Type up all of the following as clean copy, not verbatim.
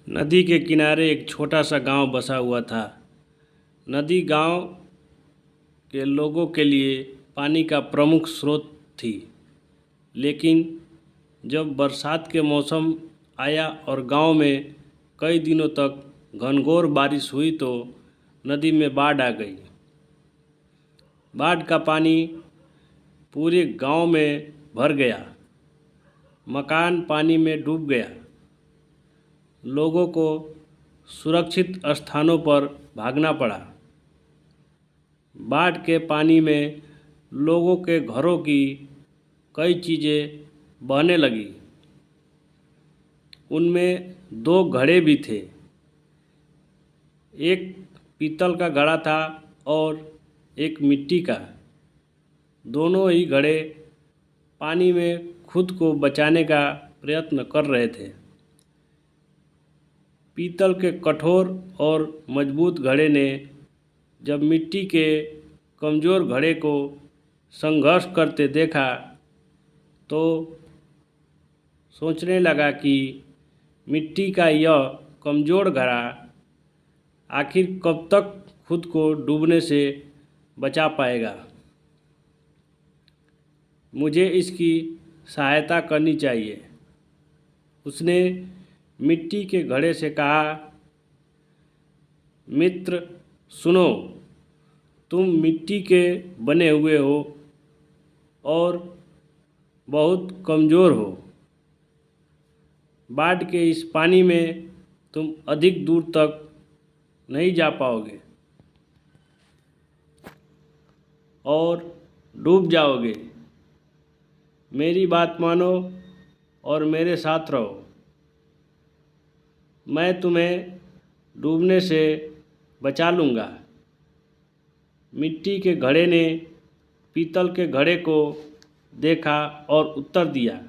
नदी के किनारे एक छोटा सा गांव बसा हुआ था। नदी गांव के लोगों के लिए पानी का प्रमुख स्रोत थी। लेकिन जब बरसात के मौसम आया और गांव में कई दिनों तक घनघोर बारिश हुई तो नदी में बाढ़ आ गई। बाढ़ का पानी पूरे गांव में भर गया। मकान पानी में डूब गया। लोगों को सुरक्षित स्थानों पर भागना पड़ा। बाढ़ के पानी में लोगों के घरों की कई चीज़ें बहने लगी। उनमें दो घड़े भी थे। एक पीतल का घड़ा था और एक मिट्टी का। दोनों ही घड़े पानी में खुद को बचाने का प्रयत्न कर रहे थे। पीतल के कठोर और मजबूत घड़े ने जब मिट्टी के कमज़ोर घड़े को संघर्ष करते देखा तो सोचने लगा कि मिट्टी का यह कमज़ोर घड़ा आखिर कब तक खुद को डूबने से बचा पाएगा। मुझे इसकी सहायता करनी चाहिए। उसने मिट्टी के घड़े से कहा, मित्र सुनो, तुम मिट्टी के बने हुए हो और बहुत कमज़ोर हो। बाढ़ के इस पानी में तुम अधिक दूर तक नहीं जा पाओगे और डूब जाओगे। मेरी बात मानो और मेरे साथ रहो। मैं तुम्हें डूबने से बचा लूँगा। मिट्टी के घड़े ने पीतल के घड़े को देखा और उत्तर दिया,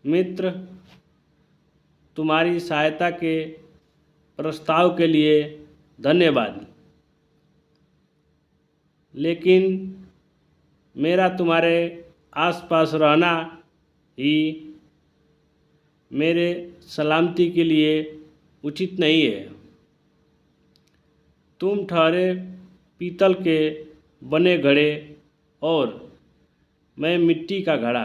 मित्र, तुम्हारी सहायता के प्रस्ताव के लिए धन्यवाद, लेकिन मेरा तुम्हारे आसपास रहना ही मेरे सलामती के लिए उचित नहीं है। तुम ठहरे पीतल के बने घड़े और मैं मिट्टी का घड़ा।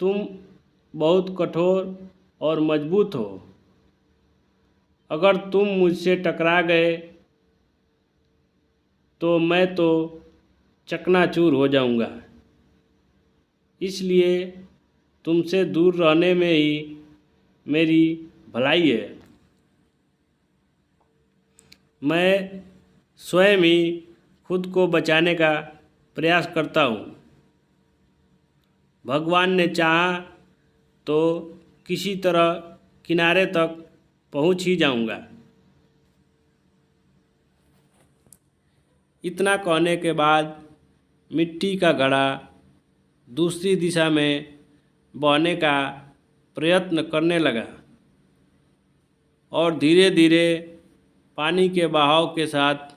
तुम बहुत कठोर और मजबूत हो। अगर तुम मुझसे टकरा गए तो मैं तो चकनाचूर हो जाऊंगा। इसलिए तुमसे दूर रहने में ही मेरी भलाई है। मैं स्वयं ही खुद को बचाने का प्रयास करता हूँ। भगवान ने चाहा तो किसी तरह किनारे तक पहुँच ही जाऊँगा। इतना कहने के बाद मिट्टी का घड़ा दूसरी दिशा में बहने का प्रयत्न करने लगा और धीरे धीरे पानी के बहाव के साथ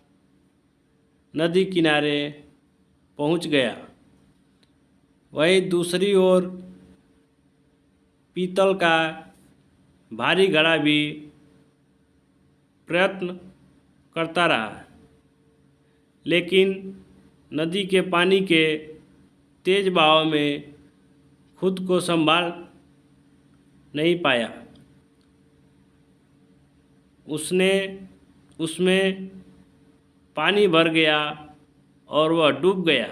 नदी किनारे पहुंच गया। वहीं दूसरी ओर पीतल का भारी घड़ा भी प्रयत्न करता रहा, लेकिन नदी के पानी के तेज बहाव में खुद को संभाल नहीं पाया। उसमें पानी भर गया और वह डूब गया।